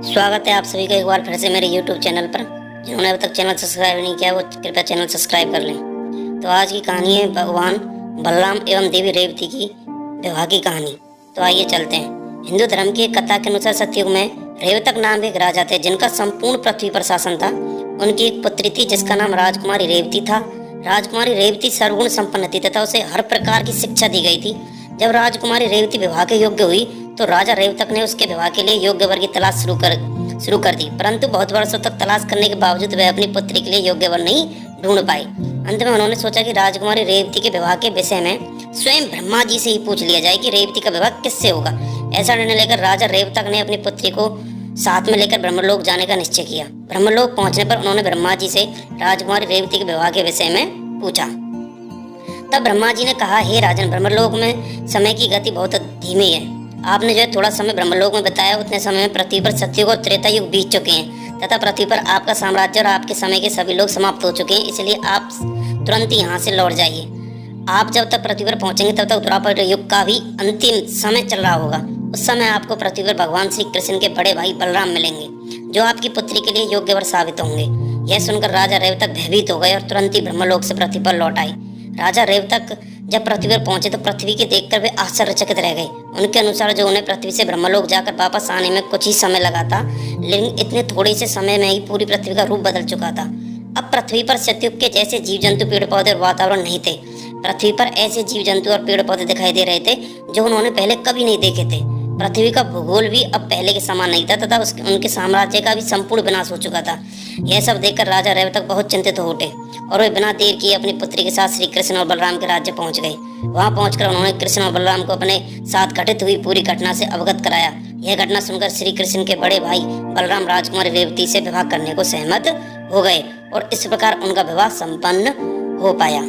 स्वागत है आप सभी का एक बार फिर से मेरे YouTube चैनल पर। जिन्होंने अभी तक चैनल सब्सक्राइब नहीं किया वो कृपया चैनल सब्सक्राइब कर लें। तो आज की कहानी है भगवान बलराम एवं देवी रेवती की विवाह की कहानी। तो आइए चलते हैं। हिंदू धर्म की एक कथा के अनुसार सतयुग में रेवतक नाम के एक राजा थे जिनका संपूर्ण पृथ्वी पर शासन था। उनकी एक पुत्री थी जिसका नाम राजकुमारी रेवती था। राजकुमारी रेवती सर्वगुण संपन्न थी तथा उसे हर प्रकार की शिक्षा दी गई थी। जब राजकुमारी रेवती विवाह के योग्य हुई तो राजा रेवतक ने उसके विवाह के लिए योग्य वर की तलाश शुरू कर दी, परंतु बहुत वर्षों तक तलाश करने के बावजूद वह अपनी पुत्री के लिए योग्य वर नहीं ढूंढ पाए। अंत में उन्होंने सोचा कि राजकुमारी रेवती के विवाह के विषय में स्वयं ब्रह्मा जी से ही पूछ लिया जाए कि रेवती का विवाह किससे होगा। ऐसा निर्णय लेकर राजा रेवतक ने अपनी पुत्री को साथ में लेकर ब्रह्मलोक जाने का निश्चय किया। ब्रह्मलोक पहुंचने पर उन्होंने ब्रह्मा जी से राजकुमारी रेवती के विवाह के विषय में पूछा। तब ब्रह्मा जी ने कहा, हे राजन, ब्रह्मलोक में समय की गति बहुत धीमी है। आपने जो थोड़ा समय ब्रह्मलोक में बताया उतने समय में पृथ्वी पर सतयुग और त्रेता युग बीत चुके हैं तथा पृथ्वी पर आपका साम्राज्य और आपके समय के सभी लोग समाप्त हो चुके हैं, इसलिए आप तुरंत ही यहाँ से लौट जाइए। आप जब तक पृथ्वी पर पहुंचेंगे तब तक द्वापर युग का भी अंतिम समय चल रहा होगा। उस समय आपको पृथ्वी पर भगवान श्री कृष्ण के बड़े भाई बलराम मिलेंगे जो आपकी पुत्री के लिए योग्य वर साबित होंगे। यह सुनकर राजा रेवतक भयभीत हो गए और तुरंत ही ब्रह्मलोक से पृथ्वी पर लौट आए। राजा रेवतक जब पृथ्वी पर पहुंचे तो पृथ्वी के देखकर वे आश्चर्यचकित रह गए। उनके अनुसार जो उन्हें पृथ्वी से ब्रह्मलोक जाकर वापस आने में कुछ ही समय लगा था, लेकिन इतने थोड़े से समय में ही पूरी पृथ्वी का रूप बदल चुका था। अब पृथ्वी पर सतयुग के जैसे जीव जंतु, पेड़ पौधे और वातावरण नहीं थे। पृथ्वी पर ऐसे जीव जंतु और पेड़ पौधे दिखाई दे रहे थे जो उन्होंने पहले कभी नहीं देखे थे। पृथ्वी का भूगोल भी अब पहले के समान नहीं था तथा उनके साम्राज्य का भी संपूर्ण विनाश हो चुका था। यह सब देखकर राजा रेवतक बहुत चिंतित हो उठे और वे बिना देर किए अपनी पुत्री के साथ श्री कृष्ण और बलराम के राज्य पहुंच गए। वहां पहुंचकर उन्होंने कृष्ण और बलराम को अपने साथ घटित हुई पूरी घटना से अवगत कराया। यह घटना सुनकर श्री कृष्ण के बड़े भाई बलराम राजकुमारी रेवती से विवाह करने को सहमत हो गए और इस प्रकार उनका विवाह संपन्न हो पाया।